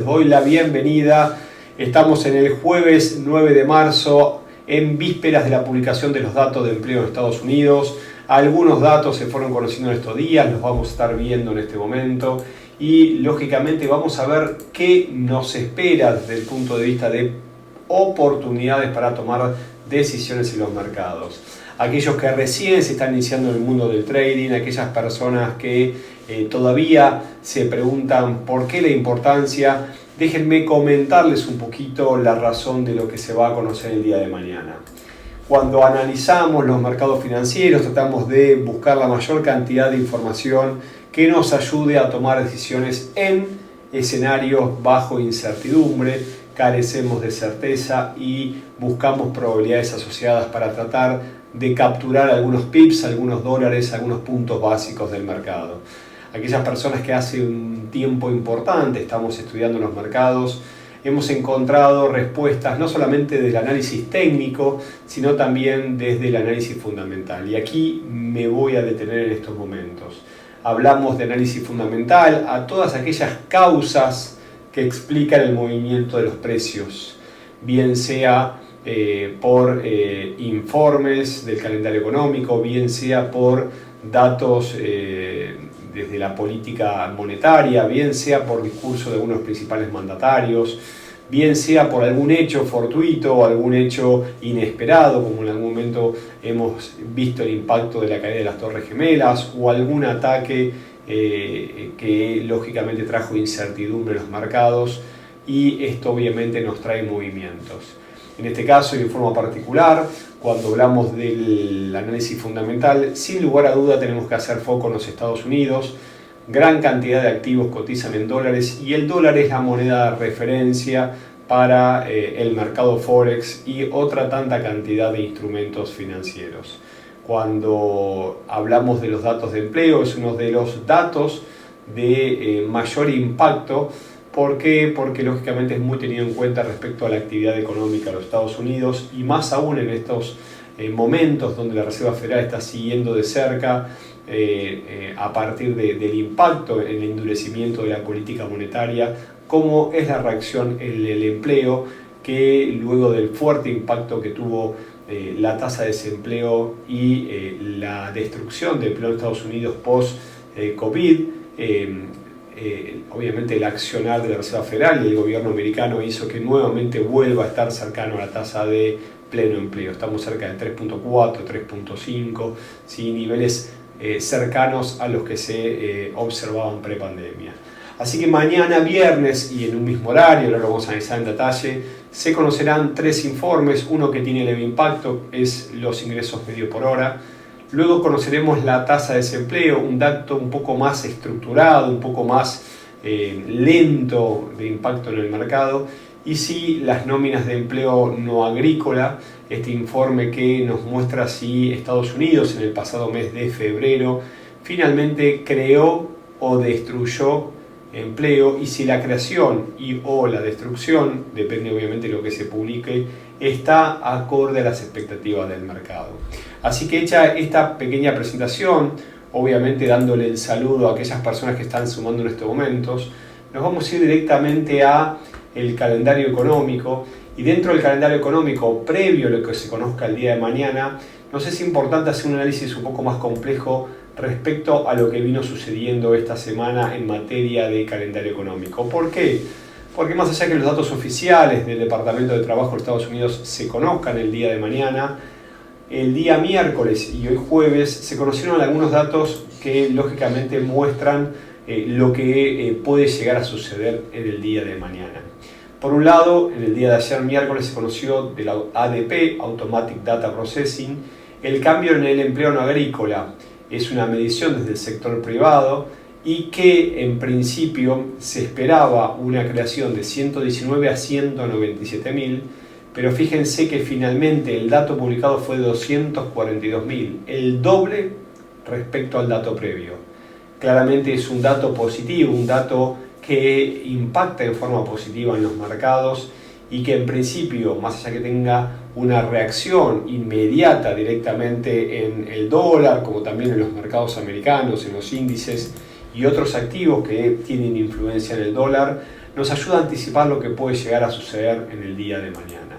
Les doy la bienvenida. Estamos en el jueves 9 de marzo, en vísperas de la publicación de los datos de empleo de Estados Unidos. Algunos datos se fueron conociendo en estos días, los vamos a estar viendo en este momento y lógicamente vamos a ver qué nos espera desde el punto de vista de oportunidades para tomar decisiones en los mercados. Aquellos que recién se están iniciando en el mundo del trading, aquellas personas que todavía se preguntan por qué la importancia, déjenme comentarles un poquito la razón de lo que se va a conocer el día de mañana. Cuando analizamos los mercados financieros, tratamos de buscar la mayor cantidad de información que nos ayude a tomar decisiones en escenarios bajo incertidumbre, carecemos de certeza y buscamos probabilidades asociadas para tratar de capturar algunos pips, algunos dólares, algunos puntos básicos del mercado. Aquellas personas que hace un tiempo importante estamos estudiando los mercados, hemos encontrado respuestas no solamente del análisis técnico, sino también desde el análisis fundamental. Y aquí me voy a detener en estos momentos. Hablamos de análisis fundamental a todas aquellas causas que explican el movimiento de los precios, bien sea por informes del calendario económico, bien sea por datos desde la política monetaria, bien sea por discurso de algunos principales mandatarios, bien sea por algún hecho fortuito o algún hecho inesperado, como en algún momento hemos visto el impacto de la caída de las Torres Gemelas, o algún ataque que lógicamente trajo incertidumbre en los mercados, y esto obviamente nos trae movimientos. En este caso y en forma particular, cuando hablamos del análisis fundamental, sin lugar a duda tenemos que hacer foco en los Estados Unidos. Gran cantidad de activos cotizan en dólares y el dólar es la moneda de referencia para el mercado Forex y otra tanta cantidad de instrumentos financieros. Cuando hablamos de los datos de empleo, es uno de los datos de mayor impacto. ¿Por qué? Porque lógicamente es muy tenido en cuenta respecto a la actividad económica de los Estados Unidos y más aún en estos momentos donde la Reserva Federal está siguiendo de cerca a partir del impacto en el endurecimiento de la política monetaria, cómo es la reacción en el empleo, que luego del fuerte impacto que tuvo la tasa de desempleo y la destrucción de empleo en Estados Unidos post-COVID, obviamente el accionar de la Reserva Federal y el gobierno americano hizo que nuevamente vuelva a estar cercano a la tasa de pleno empleo. Estamos cerca de 3.4, 3.5, ¿sí? Niveles cercanos a los que se observaban pre-pandemia. Así que mañana viernes y en un mismo horario, ahora lo vamos a analizar en detalle, se conocerán tres informes. Uno que tiene leve impacto es los ingresos medio por hora. Luego conoceremos la tasa de desempleo, un dato un poco más estructurado, un poco más lento de impacto en el mercado. Y sí, las nóminas de empleo no agrícola, este informe que nos muestra si Estados Unidos en el pasado mes de febrero finalmente creó o destruyó empleo, y si la creación y o la destrucción, depende obviamente de lo que se publique, está acorde a las expectativas del mercado. Así que hecha esta pequeña presentación, obviamente dándole el saludo a aquellas personas que están sumando en estos momentos, nos vamos a ir directamente a el calendario económico, y dentro del calendario económico, previo a lo que se conozca el día de mañana, nos es importante hacer un análisis un poco más complejo respecto a lo que vino sucediendo esta semana en materia de calendario económico. ¿Por qué? Porque más allá que los datos oficiales del Departamento de Trabajo de Estados Unidos se conozcan el día de mañana, el día miércoles y hoy jueves se conocieron algunos datos que lógicamente muestran lo que puede llegar a suceder en el día de mañana. Por un lado, en el día de ayer miércoles se conoció de la ADP, Automatic Data Processing, el cambio en el empleo no agrícola. Es una medición desde el sector privado y que en principio se esperaba una creación de 119 a 197.000, pero fíjense que finalmente el dato publicado fue de 242.000, el doble respecto al dato previo. Claramente es un dato positivo, un dato que impacta en forma positiva en los mercados y que en principio, más allá que tenga una reacción inmediata directamente en el dólar, como también en los mercados americanos, en los índices y otros activos que tienen influencia en el dólar, nos ayuda a anticipar lo que puede llegar a suceder en el día de mañana.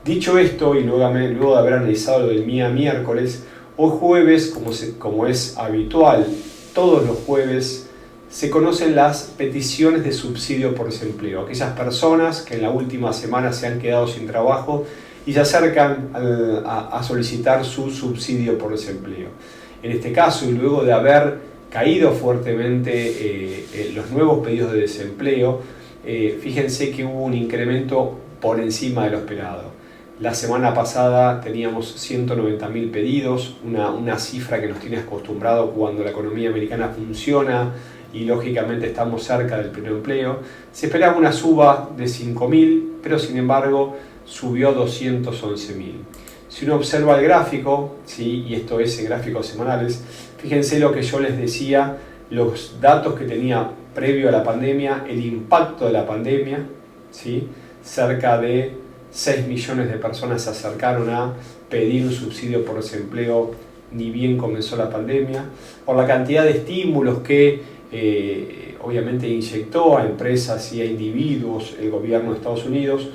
Dicho esto, y luego de haber analizado lo del día miércoles, hoy jueves, como es habitual, todos los jueves se conocen las peticiones de subsidio por desempleo. Aquellas personas que en la última semana se han quedado sin trabajo y se acercan a solicitar su subsidio por desempleo. En este caso, y luego de haber caído fuertemente los nuevos pedidos de desempleo, fíjense que hubo un incremento por encima de lo esperado. La semana pasada teníamos 190.000 pedidos, una cifra que nos tiene acostumbrado cuando la economía americana funciona y lógicamente estamos cerca del pleno empleo. Se esperaba una suba de 5.000, pero sin embargo subió 211.000. Si uno observa el gráfico, ¿sí? Y esto es en gráficos semanales, fíjense lo que yo les decía, los datos que tenía previo a la pandemia, el impacto de la pandemia, ¿sí? Cerca de 6 millones de personas se acercaron a pedir un subsidio por desempleo ni bien comenzó la pandemia, por la cantidad de estímulos que obviamente inyectó a empresas y a individuos el gobierno de Estados Unidos.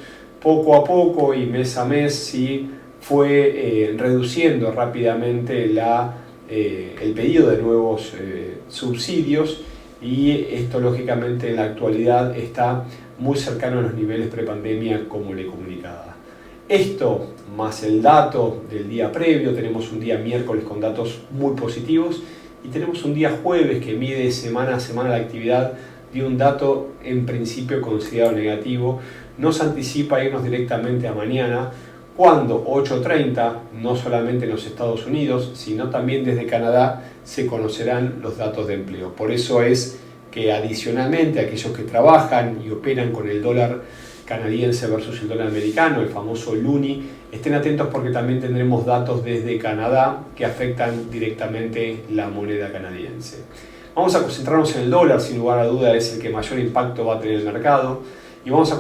Poco a poco y mes a mes sí fue reduciendo rápidamente el pedido de nuevos subsidios, y esto lógicamente en la actualidad está muy cercano a los niveles prepandemia, como le comunicaba. Esto más el dato del día previo, tenemos un día miércoles con datos muy positivos y tenemos un día jueves que mide semana a semana la actividad de un dato en principio considerado negativo. Nos anticipa irnos directamente a mañana, cuando 8:30, no solamente en los Estados Unidos, sino también desde Canadá, se conocerán los datos de empleo. Por eso es que adicionalmente aquellos que trabajan y operan con el dólar canadiense versus el dólar americano, el famoso loonie, estén atentos porque también tendremos datos desde Canadá que afectan directamente la moneda canadiense. Vamos a concentrarnos en el dólar, sin lugar a duda es el que mayor impacto va a tener el mercado, y vamos a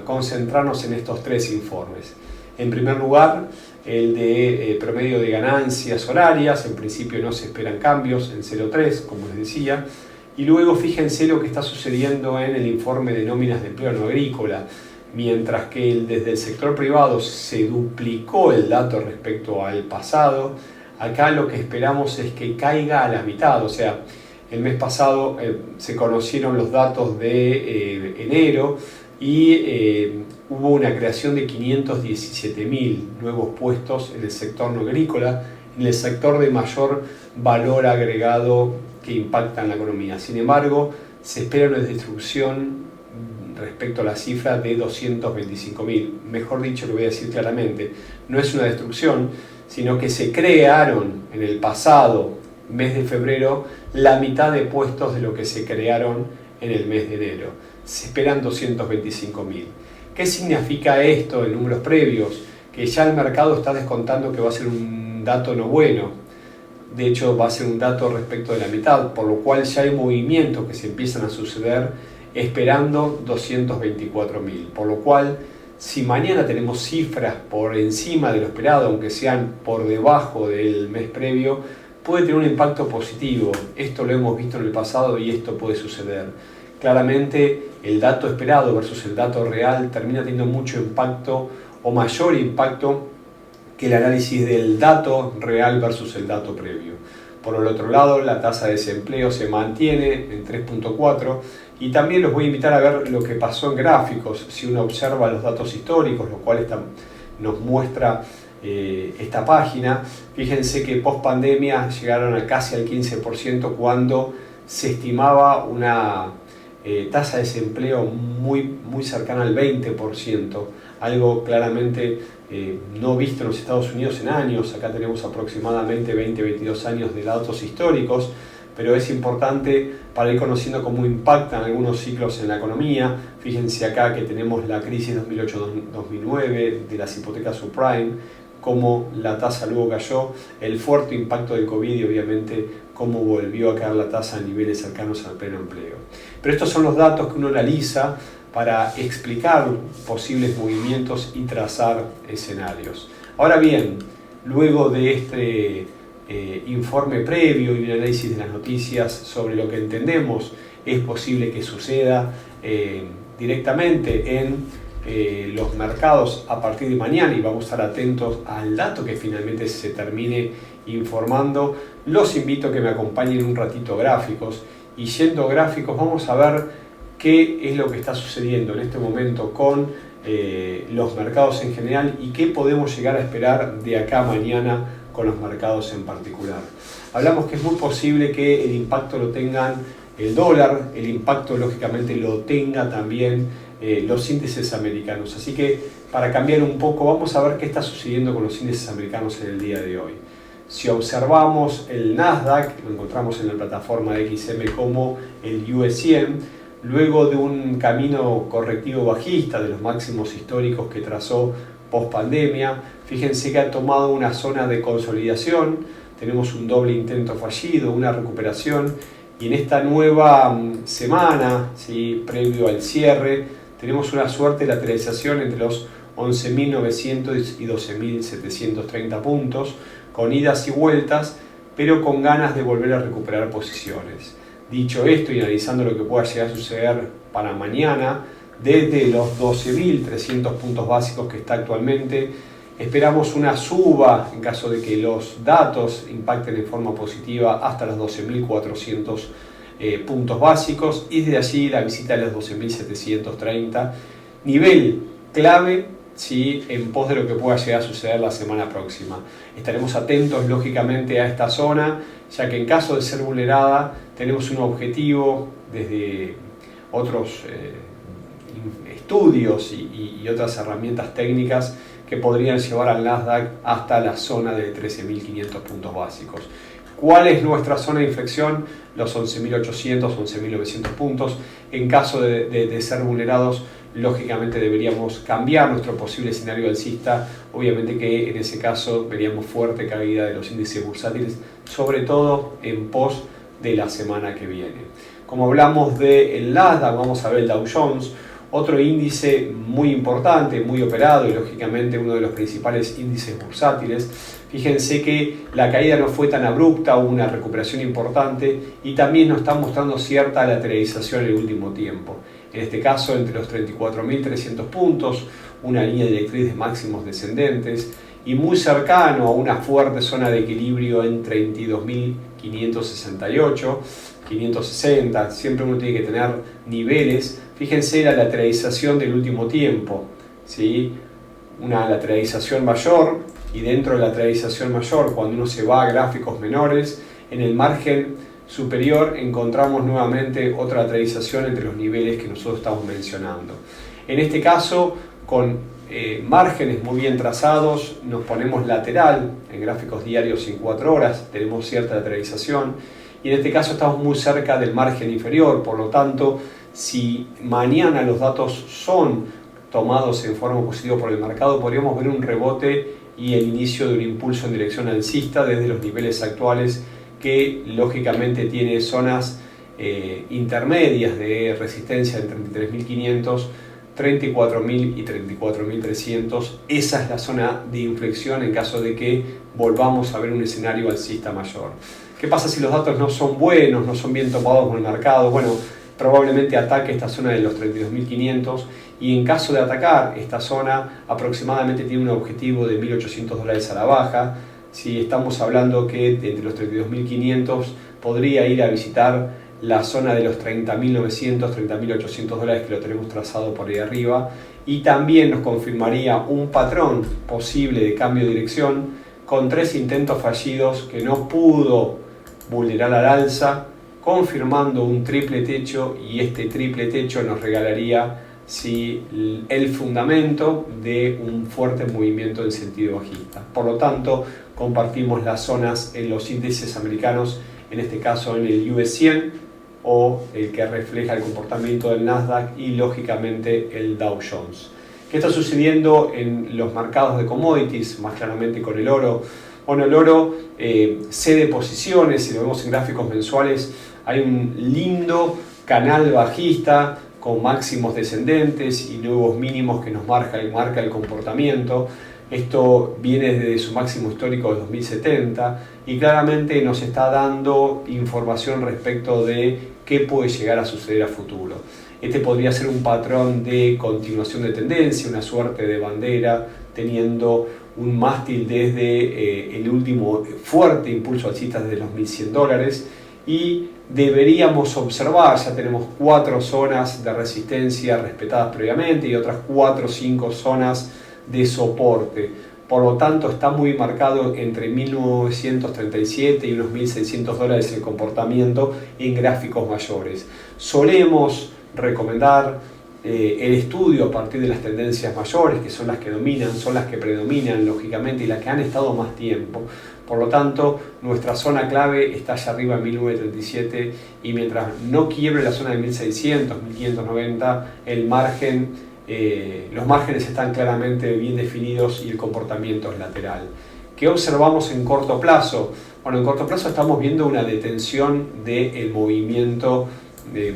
concentrarnos en estos tres informes. En primer lugar, el de promedio de ganancias horarias, en principio no se esperan cambios en 0,3, como les decía. Y luego fíjense lo que está sucediendo en el informe de nóminas de empleo no agrícola. Mientras que desde el sector privado se duplicó el dato respecto al pasado, acá lo que esperamos es que caiga a la mitad. O sea, el mes pasado se conocieron los datos de enero y hubo una creación de 517.000 nuevos puestos en el sector no agrícola, en el sector de mayor valor agregado que impacta en la economía. Sin embargo, se espera una destrucción respecto a la cifra de 225.000. Mejor dicho, lo voy a decir claramente, no es una destrucción, sino que se crearon en el pasado mes de febrero la mitad de puestos de lo que se crearon en el mes de enero. Se esperan 225.000. ¿Qué significa esto en números previos? Que ya el mercado está descontando que va a ser un dato no bueno. De hecho, va a ser un dato respecto de la mitad, por lo cual ya hay movimientos que se empiezan a suceder esperando 224.000. Por lo cual, si mañana tenemos cifras por encima de lo esperado, aunque sean por debajo del mes previo, puede tener un impacto positivo. Esto lo hemos visto en el pasado y esto puede suceder. Claramente, el dato esperado versus el dato real termina teniendo mucho impacto o mayor impacto que el análisis del dato real versus el dato previo. Por el otro lado, la tasa de desempleo se mantiene en 3.4 y también los voy a invitar a ver lo que pasó en gráficos. Si uno observa los datos históricos, lo cual nos muestra esta página, fíjense que post pandemia llegaron a casi al 15% cuando se estimaba una tasa de desempleo muy cercana al 20%, algo claramente no visto en los Estados Unidos en años. Acá tenemos aproximadamente 20-22 años de datos históricos, pero es importante para ir conociendo cómo impactan algunos ciclos en la economía. Fíjense acá que tenemos la crisis 2008-2009 de las hipotecas subprime, cómo la tasa luego cayó, el fuerte impacto del COVID y obviamente cómo volvió a caer la tasa a niveles cercanos al pleno empleo. Pero estos son los datos que uno analiza para explicar posibles movimientos y trazar escenarios. Ahora bien, luego de este informe previo y un análisis de las noticias sobre lo que entendemos es posible que suceda directamente en los mercados a partir de mañana, y vamos a estar atentos al dato que finalmente se termine informando. Los invito a que me acompañen un ratito gráficos, y yendo gráficos vamos a ver qué es lo que está sucediendo en este momento con los mercados en general y qué podemos llegar a esperar de acá a mañana con los mercados en particular. Hablamos que es muy posible que el impacto lo tengan el dólar, el impacto lógicamente lo tenga también los índices americanos. Así que para cambiar un poco vamos a ver qué está sucediendo con los índices americanos en el día de hoy. Si observamos el Nasdaq, lo encontramos en la plataforma de XM como el US 100, luego de un camino correctivo bajista de los máximos históricos que trazó post pandemia, fíjense que ha tomado una zona de consolidación, tenemos un doble intento fallido, una recuperación, y en esta nueva semana, ¿sí?, previo al cierre, tenemos una suerte de lateralización entre los 11.900 y 12.730 puntos, con idas y vueltas, pero con ganas de volver a recuperar posiciones. Dicho esto y analizando lo que pueda llegar a suceder para mañana, desde los 12.300 puntos básicos que está actualmente, esperamos una suba en caso de que los datos impacten de forma positiva hasta los 12.400 puntos básicos, y desde allí la visita de los 12.730, nivel clave, ¿sí?, en pos de lo que pueda llegar a suceder la semana próxima. Estaremos atentos lógicamente a esta zona, ya que en caso de ser vulnerada tenemos un objetivo desde otros estudios y otras herramientas técnicas que podrían llevar al Nasdaq hasta la zona de 13.500 puntos básicos. ¿Cuál es nuestra zona de inflexión? Los 11.800, 11.900 puntos. En caso de ser vulnerados, lógicamente deberíamos cambiar nuestro posible escenario alcista. Obviamente que en ese caso veríamos fuerte caída de los índices bursátiles, sobre todo en pos de la semana que viene. Como hablamos del Nasdaq, vamos a ver el Dow Jones, otro índice muy importante, muy operado y lógicamente uno de los principales índices bursátiles. Fíjense que la caída no fue tan abrupta, hubo una recuperación importante y también nos está mostrando cierta lateralización en el último tiempo. En este caso entre los 34.300 puntos, una línea directriz de máximos descendentes y muy cercano a una fuerte zona de equilibrio en 32.568, 560, siempre uno tiene que tener niveles. Fíjense la lateralización del último tiempo, ¿sí?, una lateralización mayor, y dentro de la lateralización mayor, cuando uno se va a gráficos menores, en el margen superior encontramos nuevamente otra lateralización entre los niveles que nosotros estamos mencionando. En este caso, con márgenes muy bien trazados, nos ponemos lateral en gráficos diarios en 4 horas, tenemos cierta lateralización, y en este caso estamos muy cerca del margen inferior. Por lo tanto, si mañana los datos son tomados en forma positiva por el mercado, podríamos ver un rebote y el inicio de un impulso en dirección alcista desde los niveles actuales, que lógicamente tiene zonas intermedias de resistencia en 33.500, 34.000 y 34.300. Esa es la zona de inflexión en caso de que volvamos a ver un escenario alcista mayor. ¿Qué pasa si los datos no son buenos, no son bien tomados con el mercado? Bueno, probablemente ataque esta zona de los 32.500, y en caso de atacar esta zona aproximadamente tiene un objetivo de $1.800 a la baja. Si estamos hablando que entre los 32.500 podría ir a visitar la zona de los 30.900, 30.800 que lo tenemos trazado por ahí arriba, y también nos confirmaría un patrón posible de cambio de dirección con 3 intentos fallidos que no pudo vulnerar al alza, confirmando un triple techo, y este triple techo nos regalaría el fundamento de un fuerte movimiento en sentido bajista. Por lo tanto, compartimos las zonas en los índices americanos, en este caso en el US 100, o el que refleja el comportamiento del Nasdaq, y lógicamente el Dow Jones. ¿Qué está sucediendo en los mercados de commodities? Más claramente con el oro. Bueno, el oro cede posiciones. Si lo vemos en gráficos mensuales, hay un lindo canal bajista con máximos descendentes y nuevos mínimos que nos marca el comportamiento. Esto viene desde su máximo histórico de 2070 y claramente nos está dando información respecto de qué puede llegar a suceder a futuro. Este podría ser un patrón de continuación de tendencia, una suerte de bandera, teniendo un mástil desde el último fuerte impulso alcista desde los $1.100 y deberíamos observar, ya tenemos 4 zonas de resistencia respetadas previamente y otras 4 o 5 zonas de soporte. Por lo tanto, está muy marcado entre 1937 y unos $1.600 el comportamiento en gráficos mayores. Solemos recomendar el estudio a partir de las tendencias mayores, que son las que dominan, son las que predominan lógicamente y las que han estado más tiempo. Por lo tanto, nuestra zona clave está allá arriba en 1937 y mientras no quiebre la zona de 1600, 1590, el margen los márgenes están claramente bien definidos y el comportamiento es lateral. ¿Qué observamos en corto plazo? Bueno, en corto plazo estamos viendo una detención del movimiento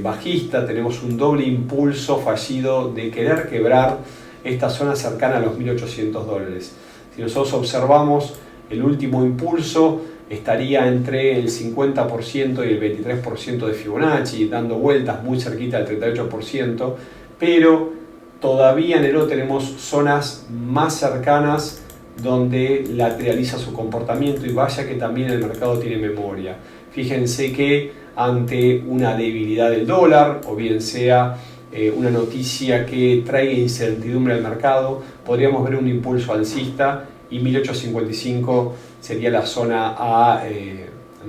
bajista. Tenemos un doble impulso fallido de querer quebrar esta zona cercana a los $1.800. Si nosotros observamos el último impulso, estaría entre el 50% y el 23% de Fibonacci, dando vueltas muy cerquita del 38%, pero todavía en el oro tenemos zonas más cercanas donde lateraliza su comportamiento y vaya que también el mercado tiene memoria. Fíjense que ante una debilidad del dólar o bien sea una noticia que traiga incertidumbre al mercado, podríamos ver un impulso alcista y 1855 sería la zona a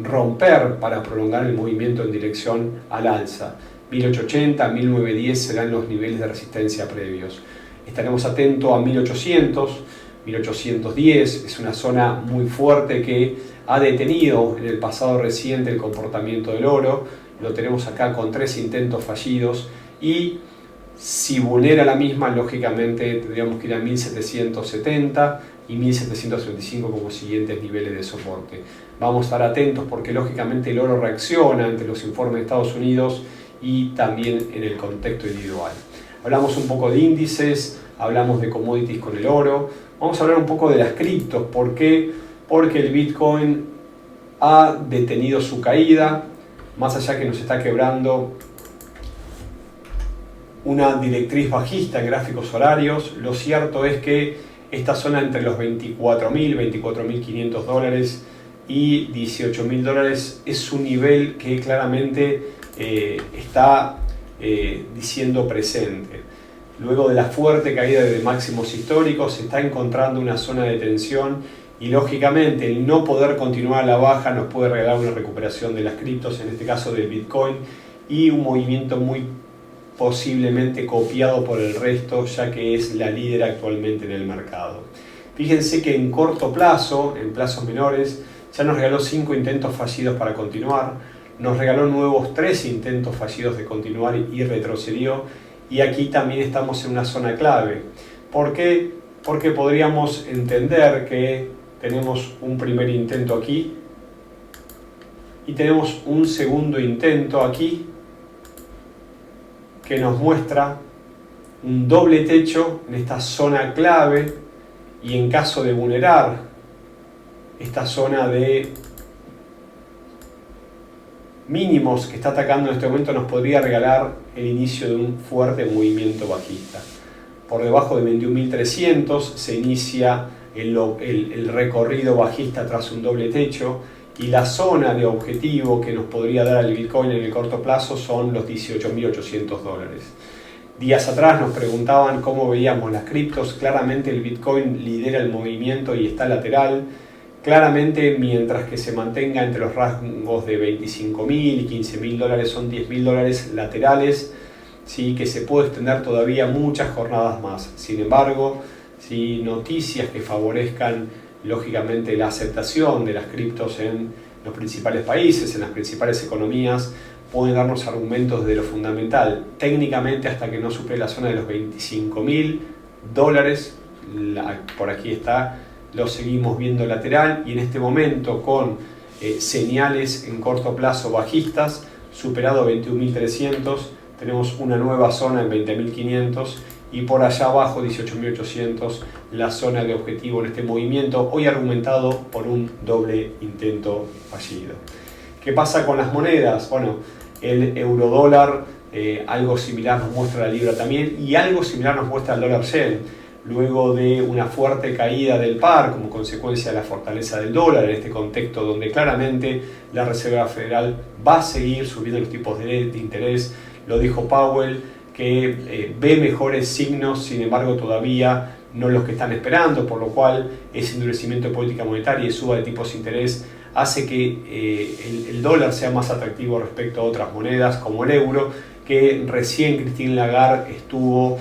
romper para prolongar el movimiento en dirección al alza. 1880, 1910 serán los niveles de resistencia previos. Estaremos atentos a 1800, 1810, es una zona muy fuerte que ha detenido en el pasado reciente el comportamiento del oro. Lo tenemos acá con 3 intentos fallidos y si vulnera la misma, lógicamente tendríamos que ir a 1770 y 1735 como siguientes niveles de soporte. Vamos a estar atentos porque lógicamente el oro reacciona ante los informes de Estados Unidos y también en el contexto individual. Hablamos un poco de índices, hablamos de commodities con el oro, vamos a hablar un poco de las criptos. ¿Por qué? Porque el Bitcoin ha detenido su caída, más allá que nos está quebrando una directriz bajista en gráficos horarios. Lo cierto es que esta zona entre los $24.000, $24.500 y $18.000 es un nivel que claramente está diciendo presente. Luego de la fuerte caída de máximos históricos se está encontrando una zona de tensión y lógicamente el no poder continuar a la baja nos puede regalar una recuperación de las criptos, en este caso del Bitcoin, y un movimiento muy posiblemente copiado por el resto, ya que es la líder actualmente en el mercado. Fíjense que en corto plazo, en plazos menores, ya nos regaló 5 intentos fallidos para continuar, nos regaló nuevos 3 intentos fallidos de continuar y retrocedió, y aquí también estamos en una zona clave. ¿Por qué? Porque podríamos entender que tenemos un primer intento aquí y tenemos un segundo intento aquí que nos muestra un doble techo en esta zona clave, y en caso de vulnerar esta zona de mínimos que está atacando en este momento nos podría regalar el inicio de un fuerte movimiento bajista. Por debajo de 21.300 se inicia el recorrido bajista tras un doble techo, y la zona de objetivo que nos podría dar el Bitcoin en el corto plazo son los $18.800. Días atrás nos preguntaban cómo veíamos las criptos. Claramente el Bitcoin lidera el movimiento y está lateral. Claramente, mientras que se mantenga entre los rangos de $25.000 y $15.000, son $10.000 laterales, ¿sí? Que se puede extender todavía muchas jornadas más. Sin embargo, ¿sí? Noticias que favorezcan lógicamente la aceptación de las criptos en los principales países, en las principales economías, pueden darnos argumentos de lo fundamental. Técnicamente, hasta que no supere la zona de los $25.000, por aquí está, lo seguimos viendo lateral, y en este momento con señales en corto plazo bajistas, superado 21.300, tenemos una nueva zona en 20.500 y por allá abajo 18.800 la zona de objetivo en este movimiento, hoy argumentado por un doble intento fallido. ¿Qué pasa con las monedas? Bueno, el eurodólar, algo similar nos muestra la libra también, y algo similar nos muestra el dólar yen. Luego de una fuerte caída del par como consecuencia de la fortaleza del dólar en este contexto donde claramente la Reserva Federal va a seguir subiendo los tipos de interés, lo dijo Powell, que ve mejores signos, sin embargo todavía no los que están esperando, por lo cual ese endurecimiento de política monetaria y suba de tipos de interés hace que el dólar sea más atractivo respecto a otras monedas como el euro, que recién Christine Lagarde estuvo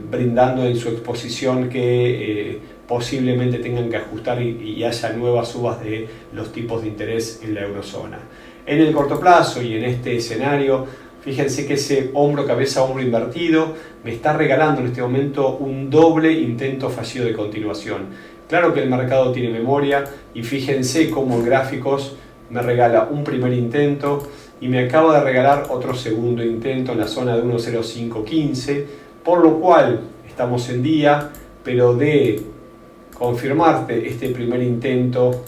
brindando en su exposición que posiblemente tengan que ajustar y haya nuevas subas de los tipos de interés en la eurozona. En el corto plazo y en este escenario, fíjense que ese hombro-cabeza-hombro invertido me está regalando en este momento un doble intento fallido de continuación. Claro que el mercado tiene memoria y fíjense cómo en gráficos me regala un primer intento y me acaba de regalar otro segundo intento en la zona de 1.0515, por lo cual estamos en día, pero de confirmarte este primer intento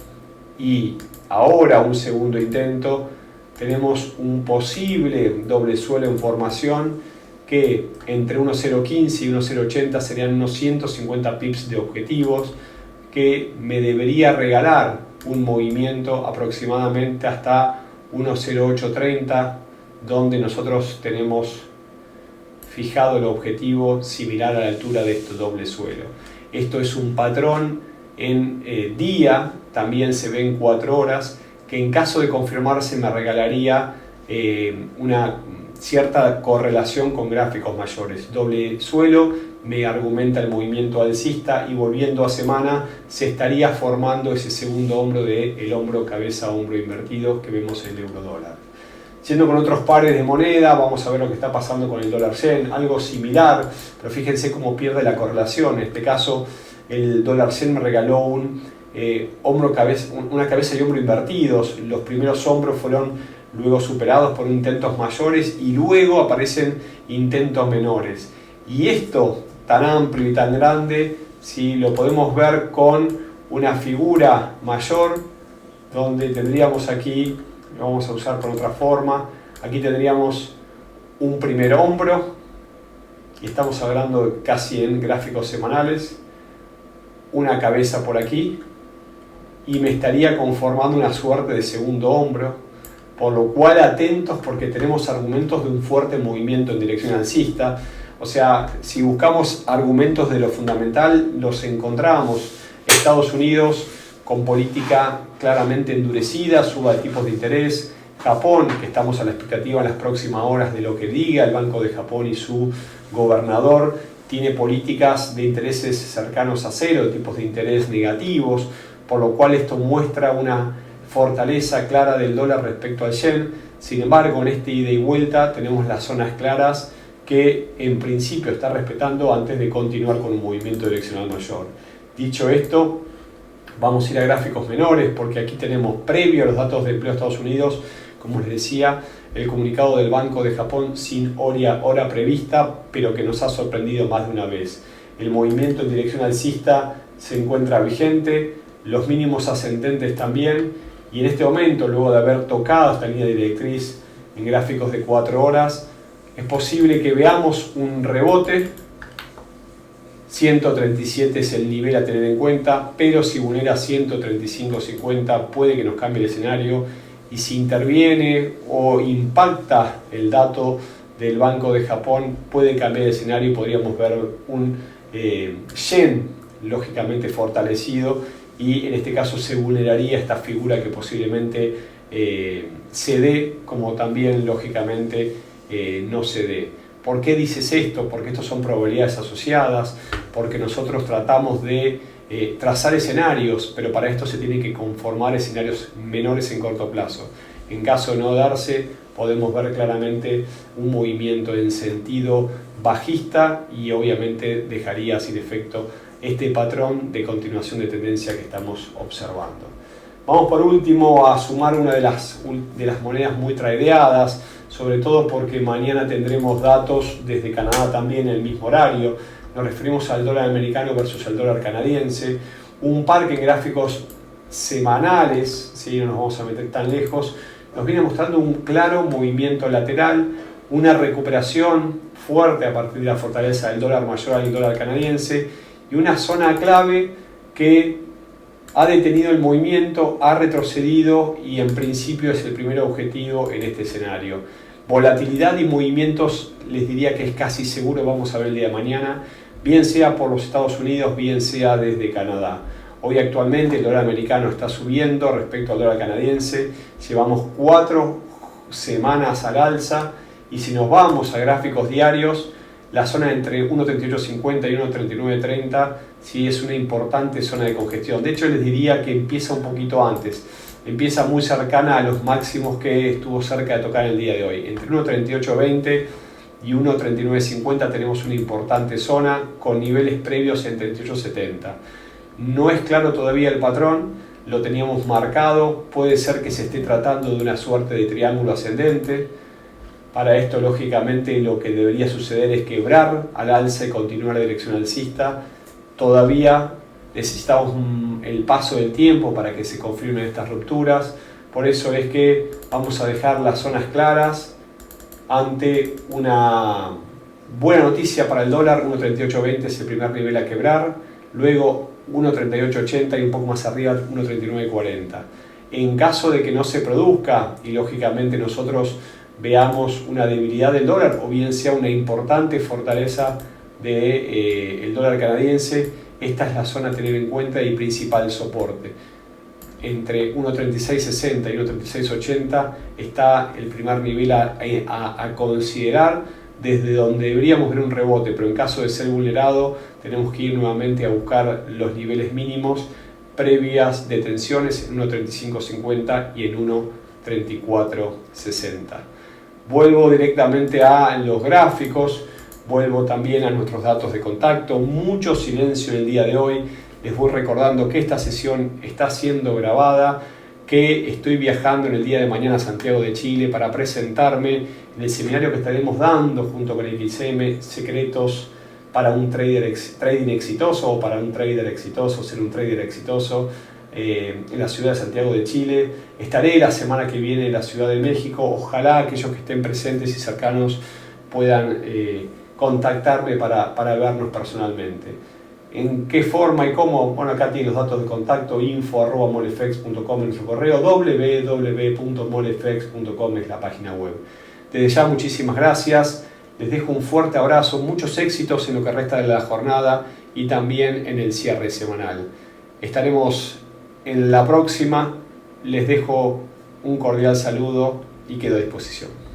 y ahora un segundo intento, tenemos un posible doble suelo en formación que entre 1.015 y 1.080 serían unos 150 pips de objetivos, que me debería regalar un movimiento aproximadamente hasta 1.0830, donde nosotros tenemos fijado el objetivo similar a la altura de este doble suelo. Esto es un patrón en día, también se ve en 4 horas, que en caso de confirmarse me regalaría una cierta correlación con gráficos mayores. Doble suelo me argumenta el movimiento alcista y volviendo a semana se estaría formando ese segundo hombro del hombro cabeza hombro invertido que vemos en el euro dólar. Siendo con otros pares de moneda, vamos a ver lo que está pasando con el dólar yen, algo similar, pero fíjense cómo pierde la correlación. En este caso el dólar yen me regaló una cabeza y hombro invertidos. Los primeros hombros fueron luego superados por intentos mayores y luego aparecen intentos menores. Y esto tan amplio y tan grande, si lo podemos ver con una figura mayor, donde tendríamos aquí, lo vamos a usar con otra forma, aquí tendríamos un primer hombro, y estamos hablando casi en gráficos semanales, una cabeza por aquí, y me estaría conformando una suerte de segundo hombro, por lo cual atentos porque tenemos argumentos de un fuerte movimiento en dirección alcista. O sea, si buscamos argumentos de lo fundamental, los encontramos. Estados Unidos con política claramente endurecida, suba de tipos de interés. Japón, que estamos a la expectativa en las próximas horas de lo que diga el Banco de Japón y su gobernador, tiene políticas de intereses cercanos a cero, de tipos de interés negativos, por lo cual esto muestra una fortaleza clara del dólar respecto al yen. Sin embargo, en este ida y vuelta tenemos las zonas claras que en principio está respetando antes de continuar con un movimiento direccional mayor. Dicho esto, vamos a ir a gráficos menores porque aquí tenemos, previo a los datos de empleo de Estados Unidos, como les decía, el comunicado del Banco de Japón sin hora prevista, pero que nos ha sorprendido más de una vez. El movimiento en dirección alcista se encuentra vigente, los mínimos ascendentes también, y en este momento, luego de haber tocado esta línea directriz en gráficos de 4 horas, es posible que veamos un rebote. 137 es el nivel a tener en cuenta, pero si vulnera 135.50 puede que nos cambie el escenario, y si interviene o impacta el dato del Banco de Japón puede cambiar el escenario y podríamos ver un yen lógicamente fortalecido, y en este caso se vulneraría esta figura que posiblemente se dé, como también lógicamente no se dé. ¿Por qué dices esto? Porque estos son probabilidades asociadas, porque nosotros tratamos de trazar escenarios, pero para esto se tienen que conformar escenarios menores en corto plazo. En caso de no darse, podemos ver claramente un movimiento en sentido bajista y obviamente dejaría sin efecto este patrón de continuación de tendencia que estamos observando. Vamos por último a sumar una de las monedas muy tradeadas, sobre todo porque mañana tendremos datos desde Canadá también en el mismo horario. Nos referimos al dólar americano versus el dólar canadiense. Un par que en gráficos semanales, ¿sí? No nos vamos a meter tan lejos, nos viene mostrando un claro movimiento lateral, una recuperación fuerte a partir de la fortaleza del dólar mayor al dólar canadiense y una zona clave que ha detenido el movimiento, ha retrocedido y en principio es el primer objetivo en este escenario. Volatilidad y movimientos les diría que es casi seguro vamos a ver el día de mañana, bien sea por los Estados Unidos, bien sea desde Canadá. Hoy actualmente el dólar americano está subiendo respecto al dólar canadiense, llevamos 4 semanas al alza y si nos vamos a gráficos diarios, la zona entre 1.3850 y 1.3930 sí es una importante zona de congestión. De hecho les diría que empieza un poquito antes, empieza muy cercana a los máximos que estuvo cerca de tocar el día de hoy. Entre 1.3820 y 1.3950 tenemos una importante zona con niveles previos en 38.70. No es claro todavía el patrón, lo teníamos marcado, puede ser que se esté tratando de una suerte de triángulo ascendente. Para esto, lógicamente, lo que debería suceder es quebrar al alza y continuar la dirección alcista. Todavía necesitamos el paso del tiempo para que se confirmen estas rupturas. Por eso es que vamos a dejar las zonas claras ante una buena noticia para el dólar. 1.3820 es el primer nivel a quebrar. Luego 1.3880 y un poco más arriba 1.3940. En caso de que no se produzca y lógicamente nosotros veamos una debilidad del dólar o bien sea una importante fortaleza del dólar canadiense, esta es la zona a tener en cuenta y principal soporte. Entre 1.3660 y 1.3680 está el primer nivel a considerar, desde donde deberíamos ver un rebote, pero en caso de ser vulnerado tenemos que ir nuevamente a buscar los niveles mínimos previas de tensiones en 1.3550 y en 1.3460. Vuelvo directamente a los gráficos, vuelvo también a nuestros datos de contacto, mucho silencio el día de hoy. Les voy recordando que esta sesión está siendo grabada, que estoy viajando en el día de mañana a Santiago de Chile para presentarme en el seminario que estaremos dando junto con XM, secretos para un trading exitoso o para un trader exitoso, ser un trader exitoso en la ciudad de Santiago de Chile. Estaré la semana que viene en la Ciudad de México. Ojalá aquellos que estén presentes y cercanos puedan contactarme para vernos personalmente. ¿En qué forma y cómo? Bueno, acá tienen los datos de contacto, info@molefex.com en nuestro correo, www.molefex.com es la página web. Desde ya muchísimas gracias, les dejo un fuerte abrazo, muchos éxitos en lo que resta de la jornada y también en el cierre semanal. Estaremos en la próxima, les dejo un cordial saludo y quedo a disposición.